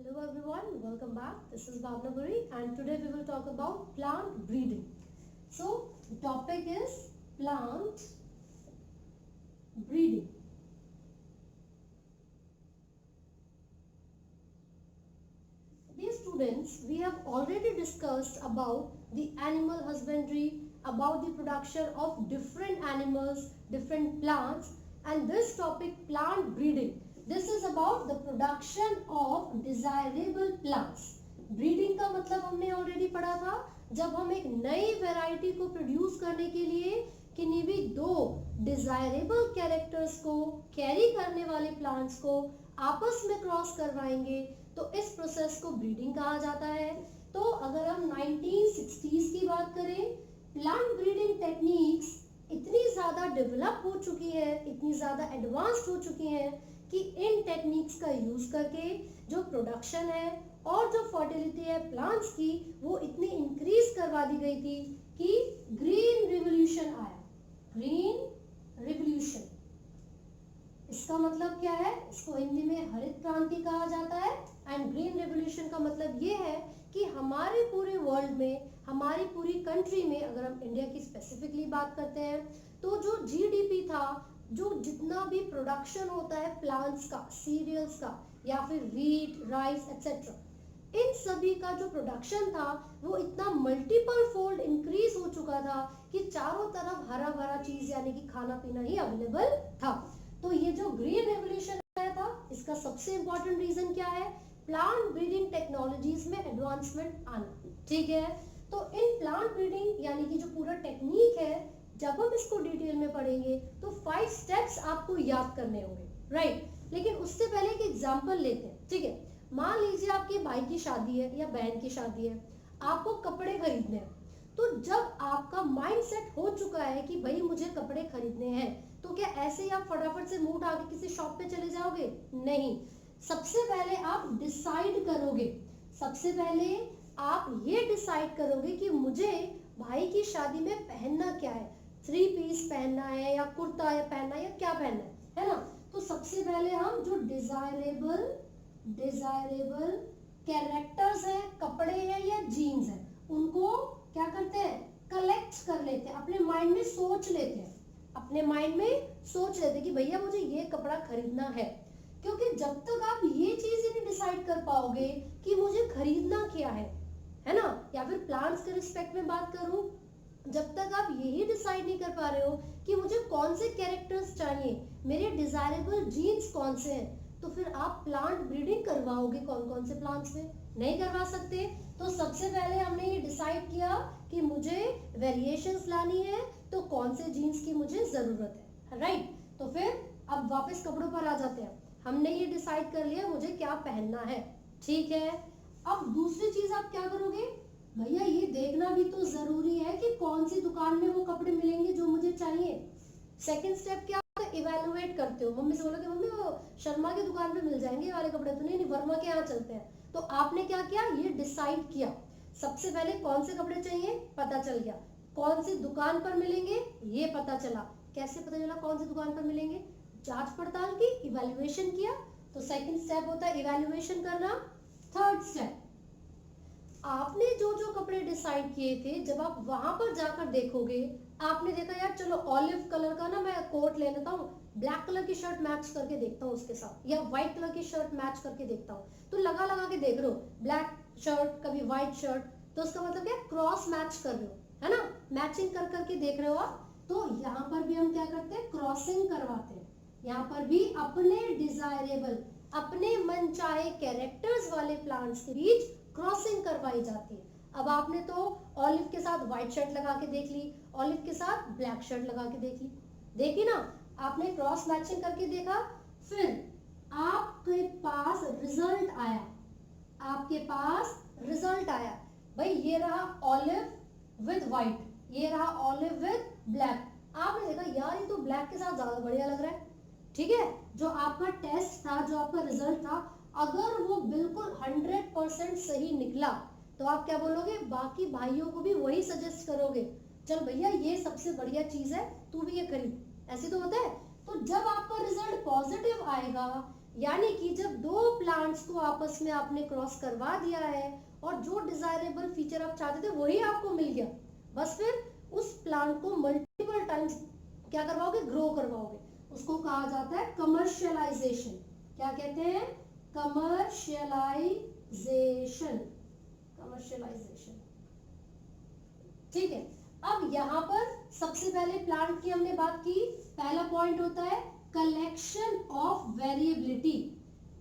Hello everyone, welcome back. This is Bhavna Buri and today we will talk about plant breeding. So the topic is plant breeding. Dear students, we have already discussed about the animal husbandry, about the production of different animals, different plants, and this topic plant breeding. This is about the production of desirable plants. Breeding का मतलब हमने already पढ़ा था, जब हम एक नई variety को प्रोड्यूस करने के लिए किन्हीं भी दो डिजायरेबल कैरेक्टर्स को कैरी करने वाले प्लांट्स को आपस में क्रॉस करवाएंगे, तो इस प्रोसेस को ब्रीडिंग कहा जाता है। तो अगर हम 1960s की बात करें, प्लांट ब्रीडिंग टेक्निक्स इतनी ज़्यादा डेवलप हो चुकी है, इतनी ज़्यादा एडवांस्ड हो चुकी हैं कि इन टेक्निक्स का यूज़ करके जो प्रोडक्शन है और जो फर्टिलिटी है प्लांट्स की, वो इतनी इंक्रीज करवा दी गई थी कि ग्रीन रिवॉल्यूशन आया। ग्रीन रिवॉल्यूशन, इसका मतलब क्या है? इसको हिंदी में हरित क्रांति कहा जाता है। एंड ग्रीन रिवॉल्यूशन का मतलब ये है कि हमारे पूरे वर्ल्ड में, हमारी पूरी कंट्री में, अगर हम इंडिया की स्पेसिफिकली बात करते हैं, तो जो जीडीपी था, जो जितना भी प्रोडक्शन होता है प्लांट्स का, सीरियल्स का, या फिर व्हीट, राइस एक्सेट्रा, इन सभी का जो प्रोडक्शन था वो इतना मल्टीपल फोल्ड इंक्रीज हो चुका था कि चारों तरफ हरा भरा चीज यानी कि खाना पीना ही अवेलेबल था। तो ये जो ग्रीन रेवोल्यूशन आया था, इसका सबसे इंपॉर्टेंट रीजन क्या है? प्लांट ब्रीडिंग टेक्नोलॉजीज में एडवांसमेंट आना। ठीक है, तो इन प्लांट ब्रीडिंग यानी कि जो पूरा टेक्निक है, जब हम इसको डिटेल में पढ़ेंगे तो 5 स्टेप्स आपको याद करने होंगे, राइट? लेकिन उससे पहले एक एग्जांपल लेते हैं। ठीक है, मान लीजिए आपके भाई की शादी है या बहन की शादी है, आपको कपड़े खरीदने हैं। तो जब आपका माइंड सेट हो चुका है कि भाई मुझे कपड़े खरीदने हैं, तो क्या ऐसे ही आप फटाफट से मुंह उठा के किसी शॉप पे चले जाओगे? नहीं, सबसे पहले आप डिसाइड करोगे। सबसे पहले आप ये डिसाइड करोगे कि मुझे भाई की शादी में पहनना क्या है, 3 पीस पहनना है या कुर्ता या पहनना है या क्या पहनना है ना? तो सबसे पहले हम जो डिजायरेबल कैरेक्टर्स हैं, कपड़े हैं या जीन्स हैं, उनको क्या करते हैं? कलेक्ट कर लेते हैं, अपने माइंड में सोच लेते हैं, अपने माइंड में सोच लेते हैं कि भैया मुझे ये कपड़ा खरीदना है। क्योंकि जब तक आप ये चीज ही नहीं डिसाइड कर पाओगे कि मुझे खरीदना क्या है ना? या फिर प्लान्स के रिस्पेक्ट में बात करूं, जब तक आप यही डिसाइड नहीं कर पा रहे हो कि मुझे कौन से कैरेक्टर्स चाहिए, मेरे डिजायरेबल जीन्स कौन से हैं, तो फिर आप प्लांट ब्रीडिंग करवाओगे कौन कौन से प्लांट्स में? नहीं करवा सकते। तो सबसे पहले हमने ये डिसाइड किया कि मुझे वेरिएशंस लानी है, तो कौन से जीन्स की मुझे जरूरत है, राइट? तो फिर अब वापस कपड़ों पर आ जाते हैं। हमने ये डिसाइड कर लिया मुझे क्या पहनना है, ठीक है। अब दूसरी चीज आप क्या करोगे? भैया ये देखना भी तो जरूरी है कि कौन सी दुकान में वो कपड़े मिलेंगे जो मुझे चाहिए। सेकंड स्टेप क्या? इवैल्यूएट करते हो। मम्मी से बोलोगे मम्मी वो शर्मा की दुकान पे मिल जाएंगे ये वाले कपड़े, तो नहीं वर्मा के यहाँ चलते हैं। तो आपने क्या किया? ये डिसाइड किया। सबसे पहले कौन से कपड़े चाहिए पता चल गया, कौन सी दुकान पर मिलेंगे ये पता चला। कैसे पता चला कौन सी दुकान पर मिलेंगे? जांच पड़ताल की, इवैल्यूएशन किया। तो सेकंड स्टेप होता है इवैल्यूएशन करना। थर्ड स्टेप, आपने जो जो कपड़े डिसाइड किए थे, जब आप वहां पर जाकर देखोगे, आपने देखा यार चलो ऑलिव कलर का ना मैं कोट ले लेता हूँ, ब्लैक कलर की शर्ट मैच करके देखता हूँ उसके साथ, या व्हाइट कलर की शर्ट मैच करके देखता हूँ। तो लगा लगा के देख रहे हो, ब्लैक शर्ट कभी व्हाइट शर्ट, तो उसका मतलब क्या? क्रॉस मैच कर रहे हो, है ना? मैचिंग कर करके देख रहे हो आप। तो यहाँ पर भी हम क्या करते हैं? क्रॉसिंग करवाते हैं। यहाँ पर भी अपने डिजायरेबल, अपने मन चाहे कैरेक्टर्स वाले प्लांट्स के बीच क्रॉसिंग करवाई जाती है। अब आपने तो ऑलिव के साथ व्हाइट शर्ट लगा के देख ली, ऑलिव के साथ ब्लैक शर्ट लगा के देख ली, देखी ना? आपने क्रॉस मैचिंग करके देखा। फिर आपके पास रिजल्ट आया, आपके पास रिजल्ट आया, भाई ये रहा ऑलिव विद व्हाइट, ये रहा ऑलिव विद ब्लैक। आपने देखा यार ये तो ब्लैक के साथ ज्यादा बढ़िया लग रहा है, ठीक है? जो आपका टेस्ट था, जो आपका रिजल्ट था, अगर वो बिल्कुल 100% सही निकला, तो आप क्या बोलोगे? बाकी भाइयों को भी वही सजेस्ट करोगे, चल भैया ये सबसे बढ़िया चीज है, तू भी ये खरीद। ऐसे तो होता है। तो जब आपका रिजल्ट पॉजिटिव आएगा, यानी कि जब दो प्लांट्स को आपस में आपने क्रॉस करवा दिया है और जो डिजायरेबल फीचर आप चाहते थे वही आपको मिल गया, बस फिर उस प्लांट को मल्टीपल टाइम्स क्या करवाओगे, ग्रो करवाओगे। उसको कहा जाता है कमर्शियलाइजेशन। क्या कहते हैं, कमर्शियलाइजेशन, कमर्शियलाइजेशन। ठीक है, अब यहाँ पर सबसे पहले प्लांट की हमने बात की। पहला पॉइंट होता है collection of variability,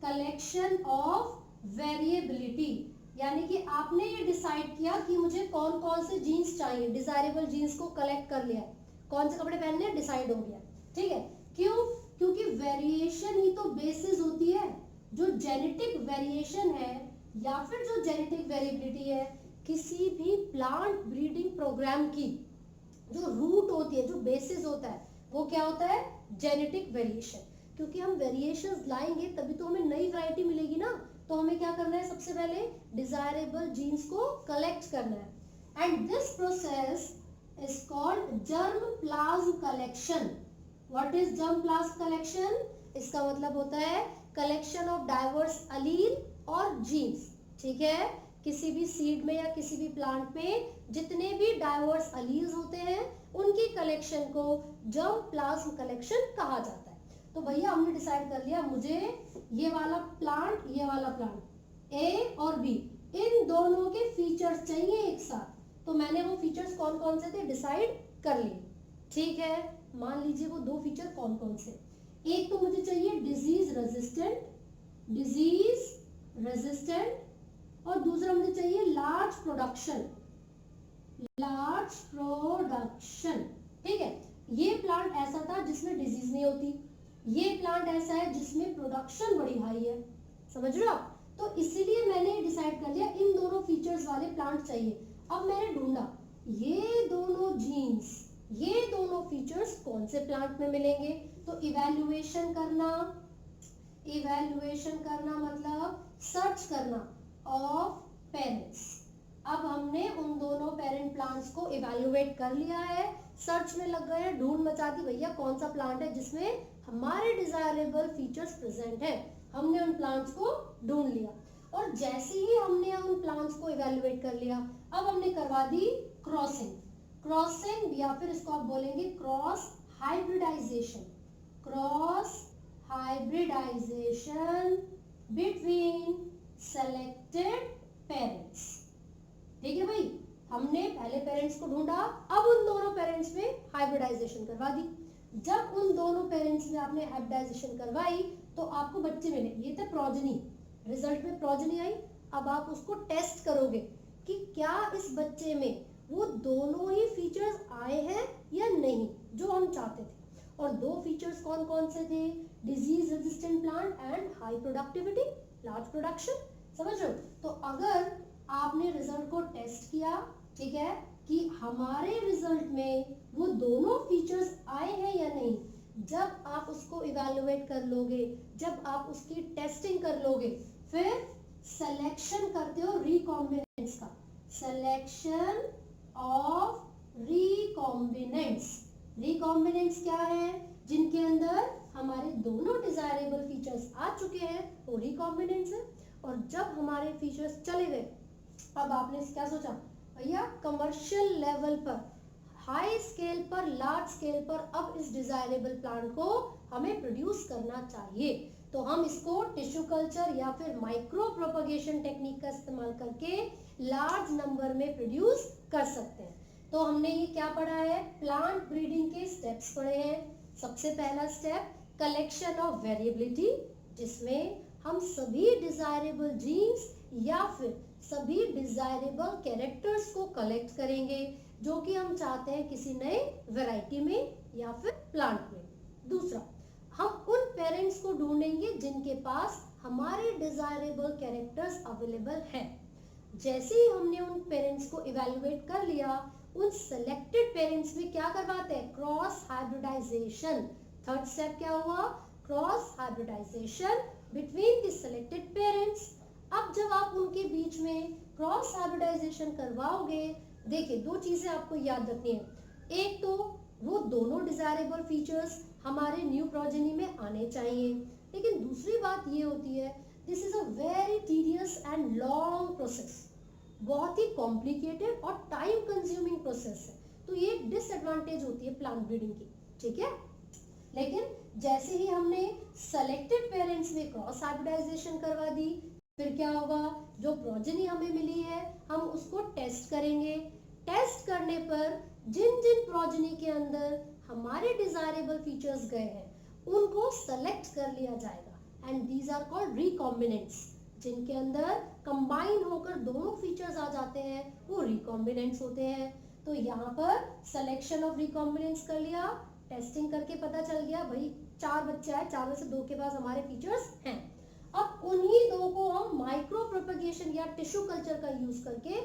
collection of variability, यानी कि आपने ये डिसाइड किया कि मुझे कौन कौन से जीन्स चाहिए, डिजायरेबल जीन्स को कलेक्ट कर लिया, कौन से कपड़े पहनने हैं डिसाइड हो गया। ठीक है, क्यों, क्योंकि वेरिएशन ही तो बेसिस होती है। जो जेनेटिक वेरिएशन है या फिर जो जेनेटिक वेरिएबिलिटी है किसी भी प्लांट ब्रीडिंग प्रोग्राम की, जो रूट होती है, जो बेसिस होता है, वो क्या होता है, जेनेटिक वेरिएशन। क्योंकि हम वेरिएशंस लाएंगे तभी तो हमें नई वैरायटी मिलेगी ना। तो हमें क्या करना है, सबसे पहले डिजायरेबल जीन्स को कलेक्ट करना है। And this process is called germ plasm collection. What is germ plasm collection? इसका मतलब होता है कलेक्शन ऑफ डाइवर्स अलील और जीन्स। ठीक है, किसी भी सीड में या किसी भी प्लांट में जितने भी डाइवर्स अलील्स होते हैं उनकी कलेक्शन को जर्म प्लाज्म कलेक्शन कहा जाता है। तो भैया हमने डिसाइड कर लिया मुझे ये वाला प्लांट, ये वाला प्लांट ए और बी, इन दोनों के फीचर्स चाहिए एक साथ। तो मैंने वो फीचर्स कौन कौन से थे डिसाइड कर लिए। ठीक है, मान लीजिए वो दो फीचर कौन कौन से, एक तो मुझे चाहिए डिजीज रेजिस्टेंट, डिजीज रेजिस्टेंट, और दूसरा मुझे चाहिए लार्ज प्रोडक्शन, लार्ज प्रोडक्शन। ठीक है, ये प्लांट ऐसा था जिसमें डिजीज नहीं होती, ये प्लांट ऐसा है जिसमें प्रोडक्शन बड़ी हाई है। समझ रहे हो आप? तो इसीलिए मैंने डिसाइड कर लिया इन दोनों फीचर्स वाले प्लांट चाहिए। अब मैंने ढूंढा ये दोनों जीन्स, ये दोनों फीचर्स कौन से प्लांट में मिलेंगे। तो इवैल्यूएशन करना, इवैल्यूएशन करना मतलब सर्च करना ऑफ पेरेंट्स। अब हमने उन दोनों पेरेंट प्लांट्स को इवैल्यूएट कर लिया है, सर्च में लग गए हैं, ढूंढ मचा दी भैया कौन सा प्लांट है जिसमें हमारे डिजायरेबल फीचर्स प्रेजेंट है। हमने उन प्लांट्स को ढूंढ लिया और जैसे ही हमने उन प्लांट्स को इवैल्यूएट कर लिया, अब हमने करवा दी क्रॉसिंग। क्रॉसिंग या फिर इसको आप बोलेंगे cross hybridization, cross hybridization between selected parents. ठीक है भाई, हमने पहले पेरेंट्स को ढूंढा, अब उन दोनों पेरेंट्स में हाइब्रिडाइजेशन करवा दी। जब उन दोनों पेरेंट्स में आपने हाइब्रिडाइजेशन करवाई तो आपको बच्चे मिले, ये थे प्रोजेनी, रिजल्ट में प्रोजेनी आई। अब आप उसको टेस्ट करोगे कि क्या इस बच्चे में वो दोनों ही फीचर्स आए हैं या नहीं जो हम चाहते थे। और दो फीचर्स कौन कौन से थे, disease resistant plant and high productivity, large production. समझ रहे हो? तो अगर आपने रिजल्ट को टेस्ट किया, ठीक है, कि हमारे रिजल्ट में वो दोनों फीचर्स आए हैं या नहीं, जब आप उसको इवैल्यूएट कर लोगे, जब आप उसकी टेस्टिंग कर लोगे, फिर सिलेक्शन करते हो रिकॉम्बिनेंट्स का, सिलेक्शन ऑफ रिकॉम्बिनेंट्स। रिकॉम्बिनेंट्स क्या है, जिनके अंदर हमारे दोनों डिजायरेबल फीचर्स आ चुके हैं, वो रिकॉम्बिनेंट्स है। और जब हमारे फीचर्स चले गए, अब आपने क्या सोचा, भैया कमर्शियल लेवल पर, हाई स्केल पर, लार्ज स्केल पर अब इस डिजायरेबल प्लांट को हमें प्रोड्यूस करना चाहिए। तो हम इसको टिश्यू कल्चर या फिर माइक्रो प्रोपगेशन टेक्निक का इस्तेमाल करके लार्ज नंबर में प्रोड्यूस कर सकते हैं। तो हमने ये क्या पढ़ा है, प्लांट ब्रीडिंग के स्टेप्स पढ़े हैं। सबसे पहला स्टेप कलेक्शन ऑफ वेरिएबिलिटी, जिसमें हम सभी डिजायरेबल जीन्स या फिर सभी डिजायरेबल कैरेक्टर्स को कलेक्ट करेंगे जो कि हम चाहते हैं किसी नए वैरायटी में या फिर प्लांट में। दूसरा, हम उन पेरेंट्स को ढूंढेंगे जिनके पास हमारे डिजायरेबल कैरेक्टर्स अवेलेबल हैं। जैसे ही हमने उन पेरेंट्स को इवैल्यूएट कर लिया, उन सेलेक्टेड पेरेंट्स में क्या करवाते हैं, क्रॉस हाइब्रिडाइजेशन। थर्ड स्टेप क्या हुआ, cross hybridization between the selected parents. अब जब आप उनके बीच में क्रॉस हाइब्रिडाइजेशन करवाओगे, देखिए दो चीजें आपको याद रखनी है। एक तो वो दोनों डिजायरेबल फीचर्स हमारे न्यू प्रोजेनी में आने चाहिए। लेकिन दूसरी बात ये होती है, this is a very tedious and long process, बहुत ही कॉम्प्लिकेटेड और टाइम कंज्यूमिंग प्रोसेस है। तो ये डिसएडवांटेज होती है प्लांट ब्रीडिंग की, ठीक है। लेकिन जैसे ही हमने सेलेक्टेड पेरेंट्स में क्रॉस हाइब्रिडाइजेशन करवा दी, फिर क्या होगा, जो प्रोजेनी हमें मिली है हम उसको टेस्ट करेंगे। टेस्ट करने पर जिन जिन प्रोजेनी के अंदर हमारे डिजायरेबल फीचर्स गए हैं उनको सेलेक्ट कर लिया जाएगा and these are called recombinants. जिनके अंदर कंबाइन होकर दोनों फीचर्स आ जाते हैं वो रिकॉम्बिनेंट्स होते हैं। तो यहाँ पर सिलेक्शन ऑफ रिकॉम्बिनेंट्स कर लिया, टेस्टिंग करके पता चल गया भाई 4 बच्चे आए, 4 में से 2 के पास हमारे फीचर्स हैं। अब उन्हीं 2 को हम माइक्रो प्रोपगेशन या टिश्यू कल्चर का यूज करके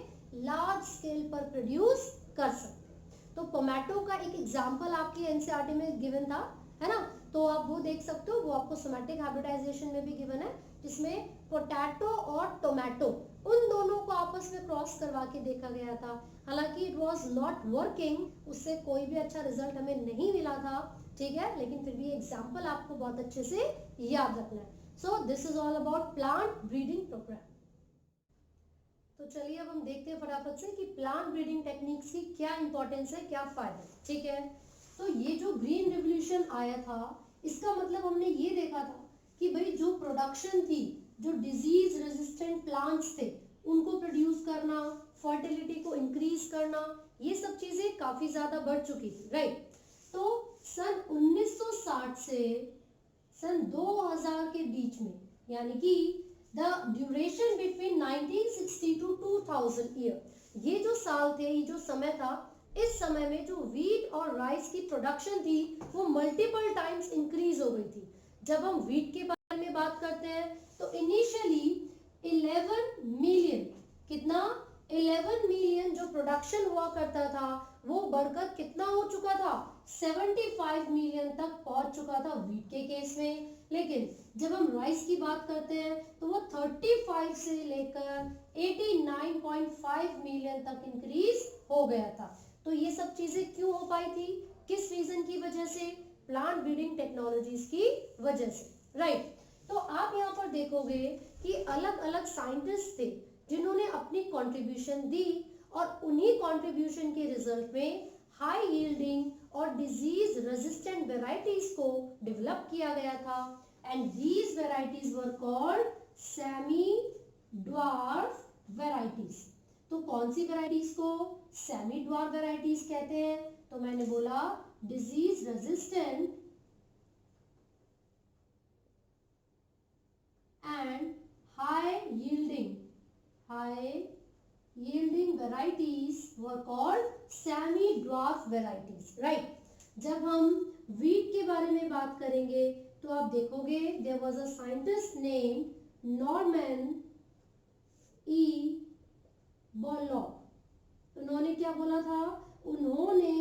लार्ज स्केल पर प्रोड्यूस कर सकते हैं। तो टोमेटो का एक एग्जांपल आपकी एनसीईआरटी में गिवन था, है ना, तो आप वो देख सकते हो, वो आपको सोमैटिक हाइब्रिडाइजेशन में भी गिवन है, जिसमें पोटैटो और टोमेटो उन दोनों को आपस में क्रॉस करवा के देखा गया था। हालांकि इट वाज नॉट वर्किंग, उससे कोई भी अच्छा रिजल्ट हमें नहीं मिला था, ठीक है, लेकिन फिर भी एग्जांपल आपको बहुत अच्छे से याद रखना है। So this is all about plant breeding programme. तो चलिए अब हम देखते हैं फटाफट से कि प्लांट ब्रीडिंग टेक्निक्स की क्या इंपॉर्टेंस है, क्या फायदा, ठीक है। तो ये जो ग्रीन रिवॉल्यूशन आया था, इसका मतलब हमने ये देखा था कि भाई जो प्रोडक्शन थी, जो डिजीज रेजिस्टेंट प्लांट्स थे उनको प्रोड्यूस करना, फर्टिलिटी को इंक्रीज करना, ये सब चीजें काफी ज्यादा बढ़ चुकी थी, राइट। तो सन 1960 से सन 2000 के बीच में, यानी कि the duration between 1960 to 2000 year, ये जो साल थे, ये जो समय था, इस समय में जो व्हीट और राइस की प्रोडक्शन थी वो मल्टीपल टाइम्स इंक्रीज हो गई थी। जब हम व्हीट के बारे में बात करते हैं तो इनिशियली 11 मिलियन, कितना, 11 मिलियन जो प्रोडक्शन हुआ करता था वो बढ़कर कितना हो चुका था, 75 मिलियन तक पहुंच चुका था व्हीट के केस में। लेकिन जब हम राइस की बात करते हैं तो वो 35 से लेकर 89.5 मिलियन तक इंक्रीज हो गया था। तो ये सब चीजें क्यों हो पाई थी, किस रीजन की वजह से, प्लांट ब्रीडिंग टेक्नोलॉजीज की वजह से, राइट। तो आप यहाँ पर देखोगे कि अलग अलग साइंटिस्ट थे जिन्होंने अपनी कंट्रीब्यूशन दी और उन्हीं कंट्रीब्यूशन के रिजल्ट में हाई यील्डिंग और डिजीज रेजिस्टेंट वेराइटीज को डेवलप किया गया था and these varieties were called semi dwarf varieties. तो कौन सी वेराइटीज को सेमी ड्वार्फ वेराइटीज कहते हैं, तो मैंने बोला disease resistant and high yielding varieties were called semi dwarf varieties, right। जब हम wheat के बारे में बात करेंगे तो आप देखोगे there was a scientist named Norman E. Borlaug। उन्होंने क्या बोला था, उन्होंने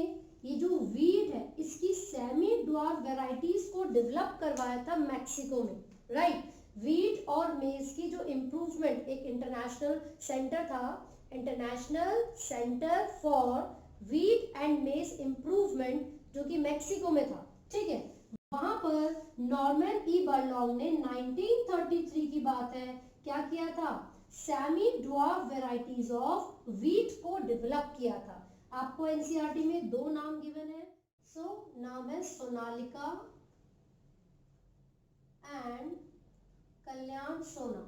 ये जो wheat है इसकी semi dwarf varieties को डेवलप करवाया था मैक्सिको में, राइट। व्हीट और मेज की जो इम्प्रूवमेंट, एक इंटरनेशनल सेंटर था, international centre for wheat and मेज इम्प्रूवमेंट, जो कि मैक्सिको में था, ठीक है। वहां पर नॉर्मन ई बर्लॉन्ग ने 1933 की बात है, क्या किया था, semi dwarf varieties of wheat को डेवलप किया था। आपको एनसीईआरटी में 2 नाम गिवन है, नाम है सोनालिका एंड कल्याण सोना,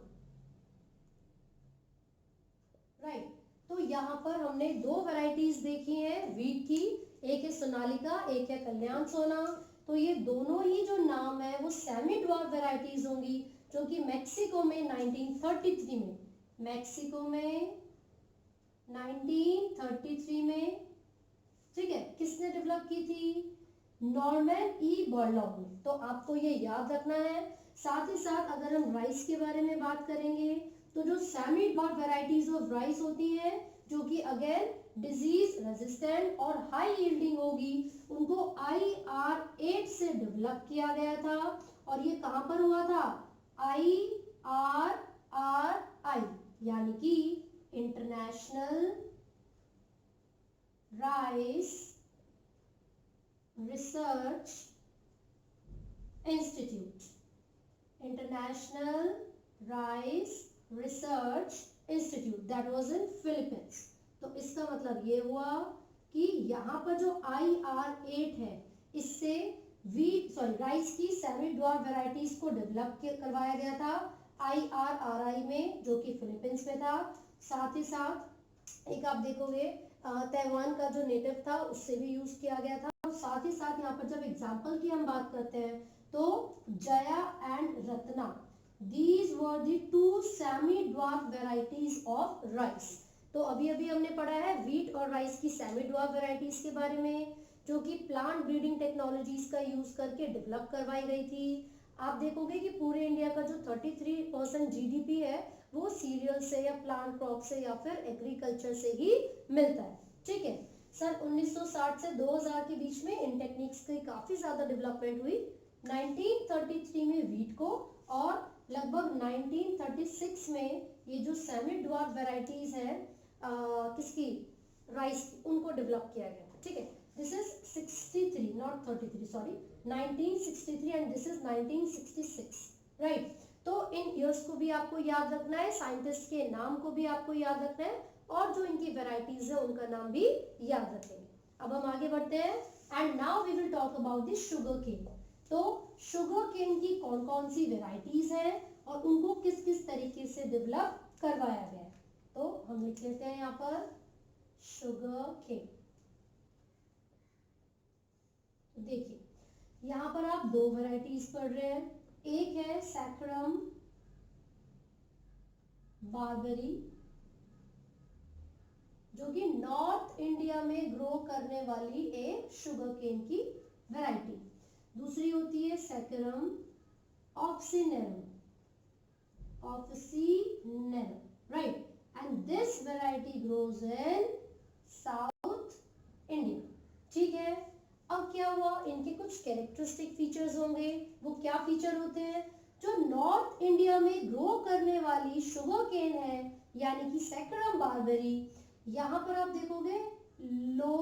राइट। तो यहाँ पर हमने 2 वैरायटीज देखी हैं व्हीट की, एक है सोनालिका, एक है कल्याण सोना। तो ये दोनों ही जो नाम है वो सेमी ड्वार्फ वैरायटीज होंगी, जो कि मैक्सिको में 1933 में, मैक्सिको में 1933 में, ठीक है, किसने डेवलप की थी, नॉर्मन ई बॉर्लॉग ने। तो आपको ये याद रखना है। साथ ही साथ अगर हम राइस के बारे में बात करेंगे तो जो semi dwarf varieties of rice होती है, जो कि अगेन डिजीज रेजिस्टेंट और हाई यील्डिंग होगी, उनको IR8 से डेवलप किया गया था। और ये कहां पर हुआ था, IRRI, यानी कि international rice research institute, international rice research institute, that was in Philippines. तो इसका मतलब ये हुआ कि यहाँ पर जो IR8 है, इससे राइस की सेमी ड्वार्फ वेराइटीज को डेवलप करवाया गया था IRRI में, जो कि फिलीपींस में था। साथ ही साथ एक आप देखोगे ताइवान का जो नेटिव था उससे भी यूज किया गया था। और साथ ही साथ यहाँ पर जब एग्जाम्पल की हम बात करते हैं तो Jaya and Ratna, these were the two semi dwarf varieties of rice. तो अभी अभी हमने पढ़ा है व्हीट और राइस की सेमी ड्वार्फ वेराइटीज के बारे में, जो कि प्लांट ब्रीडिंग टेक्नोलॉजीज का यूज करके डेवलप करवाई गई थी। आप देखोगे कि पूरे इंडिया का जो 33% GDP है वो सीरियल से या प्लांट क्रॉप से या फिर एग्रीकल्चर से ही मिलता है। ठीक है, सन 1960 से 2000 के बीच में इन टेक्निक्स की काफी ज्यादा डेवलपमेंट हुई। 1933 में व्हीट को और लगभग 1936 में ये जो सेमी ड्वार्फ वेराइटीज है किसकी, राइस की, उनको डेवलप किया गया था। ठीक है, this is 63 not 33, sorry 1963 and this is 1966, right. तो इन ईयर्स को भी आपको याद रखना है, साइंटिस्ट के नाम को भी आपको याद रखना है और जो इनकी वेराइटीज है उनका नाम भी याद रखेंगे। अब हम आगे बढ़ते हैं and now we will talk about the sugar cane. तो शुगर केन की कौन कौन सी वेराइटीज हैं और उनको किस किस तरीके से डेवलप करवाया गया है। तो हम लिख लेते हैं यहाँ पर शुगर केन। देखिए यहाँ पर आप दो वेराइटीज पढ़ रहे हैं, एक है सैकरम बारबरी जो कि नॉर्थ इंडिया में ग्रो करने वाली एक शुगर केन की वैरायटी, दूसरी होती है Saccharum officinarum, right, and this variety grows in South India. ठीक है, अब क्या हुआ, इनके कुछ कैरेक्टरिस्टिक फीचर्स होंगे। वो क्या फीचर होते हैं, जो नॉर्थ इंडिया में ग्रो करने वाली शुगर केन है यानी कि सैकरम बारबरी, यहाँ पर आप देखोगे लो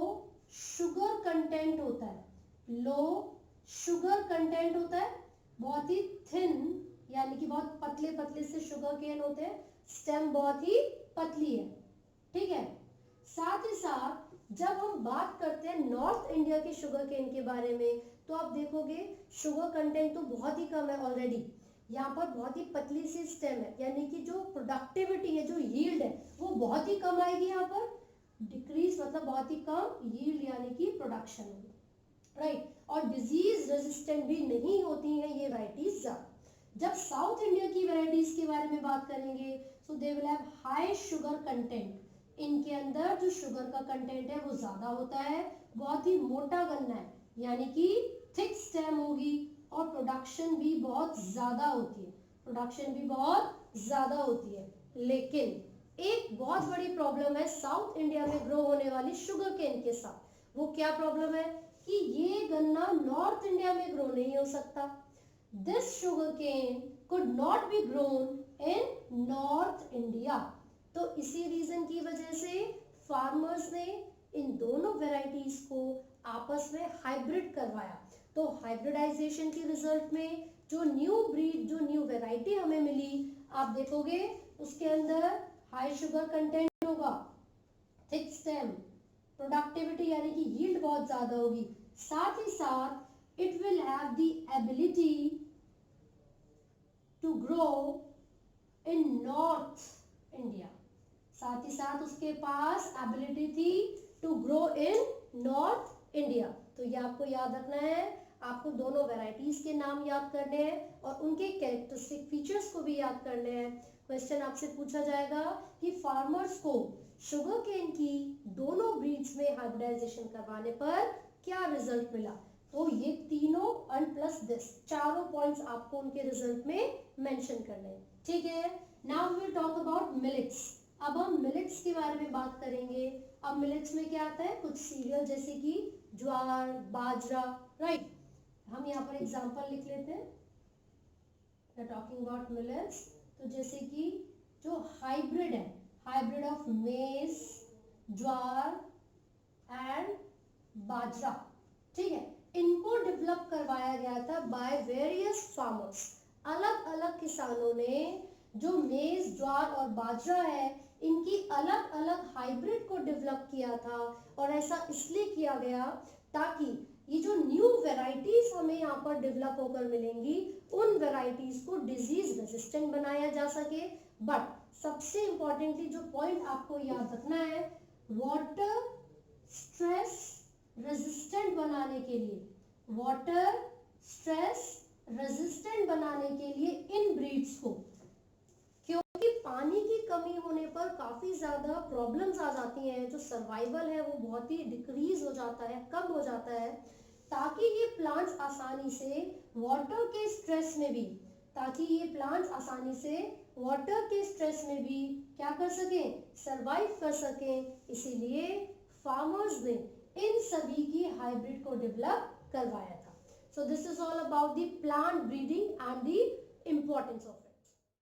शुगर कंटेंट होता है, लो शुगर कंटेंट होता है, बहुत ही थिन यानी कि बहुत पतले पतले से शुगर केन होते हैं, स्टेम बहुत ही पतली है। ठीक है, साथ ही साथ जब हम बात करते हैं नॉर्थ इंडिया के शुगर केन के बारे में तो आप देखोगे शुगर कंटेंट तो बहुत ही कम है ऑलरेडी, यहाँ पर बहुत ही पतली सी स्टेम है, यानी कि जो प्रोडक्टिविटी है, जो यील्ड है वो बहुत ही कम आएगी। यहाँ पर डिक्रीज मतलब बहुत ही कम यील्ड यानी कि प्रोडक्शन होगी, राइट। और डिजीज रेजिस्टेंट भी नहीं होती हैं ये वैरायटीज ज्यादा। जब साउथ इंडिया की वैरायटीज के बारे में बात करेंगे so they will have high sugar content, इनके अंदर जो शुगर का कंटेंट है वो ज्यादा होता है, बहुत ही मोटा गन्ना है यानी कि थिक स्टेम होगी और प्रोडक्शन भी बहुत ज्यादा होती है, प्रोडक्शन भी बहुत ज्यादा होती है। लेकिन एक बहुत बड़ी प्रॉब्लम है साउथ इंडिया में ग्रो होने वाली शुगर केन के साथ, वो क्या प्रॉब्लम है कि ये गन्ना नॉर्थ इंडिया में ग्रो नहीं हो सकता। This sugar cane could not be grown in north India. तो इसी रीजन की वजह से फार्मर्स ने इन दोनों वेराइटीज को आपस में हाइब्रिड करवाया। तो हाइब्रिडाइजेशन के रिजल्ट में जो न्यू ब्रीड, जो न्यू वेराइटी हमें मिली, आप देखोगे उसके अंदर हाई शुगर कंटेंट होगा, थिक स्टेम, प्रोडक्टिविटी यानी कि यील्ड बहुत ज्यादा होगी, साथ ही साथ it will have the ability to grow in north India, साथ ही साथ उसके पास एबिलिटी थी to grow in north India. तो ये आपको याद रखना है, आपको दोनों वेराइटीज के नाम याद करने हैं और उनके कैरेक्टरिस्टिक फीचर्स को भी याद करने हैं। क्वेश्चन आपसे पूछा जाएगा कि फार्मर्स को शुगर केन की दोनों ब्रीड्स में हाइब्रिडाइजेशन करवाने पर क्या रिजल्ट मिला, तो ये तीनों एंड प्लस दिस चारों पॉइंट्स आपको उनके रिजल्ट में मेंशन करने हैं। ठीक है, now we will talk about millets. अब हम मिलेट्स के बारे में बात करेंगे। अब मिलेट्स में क्या आता है, कुछ सीरियल जैसे कि ज्वार, बाजरा, राइट। हम यहाँ पर एग्जांपल लिख लेते हैं टॉकिंग अबाउट मिलेट्स। तो जैसे कि जो हाइब्रिड है, हाइब्रिड ऑफ मेज, ज्वार एंड बाजरा, ठीक है, इनको डेवलप करवाया गया था बाय वेरियस फार्मर्स। अलग अलग किसानों ने जो मेज, ज्वार और बाजरा है, इनकी अलग अलग हाइब्रिड को डेवलप किया था। और ऐसा इसलिए किया गया ताकि ये जो न्यू वेराइटीज हमें यहाँ पर डेवलप होकर मिलेंगी, उन वेराइटीज को डिजीज रेजिस्टेंट बनाया जा सके। बट सबसे इंपॉर्टेंटली जो पॉइंट आपको याद रखना है, वाटर स्ट्रेस रेजिस्टेंट बनाने के लिए, वाटर स्ट्रेस रेजिस्टेंट बनाने के लिए इन ब्रीड्स को, क्योंकि पानी की कमी होने पर काफी ज्यादा प्रॉब्लम्स आ जाती हैं, जो सर्वाइवल है वो बहुत ही डिक्रीज हो जाता है, कम हो जाता है। ताकि ये प्लांट्स आसानी से वाटर के स्ट्रेस में भी, ताकि ये प्लांट्स आसानी से वाटर के स्ट्रेस में भी क्या कर सकें, सरवाइव कर सकें, इसीलिए फार्मर्स ने इन सभी की हाइब्रिड को डेवलप करवाया था। सो this is all about the plant breeding and the importance of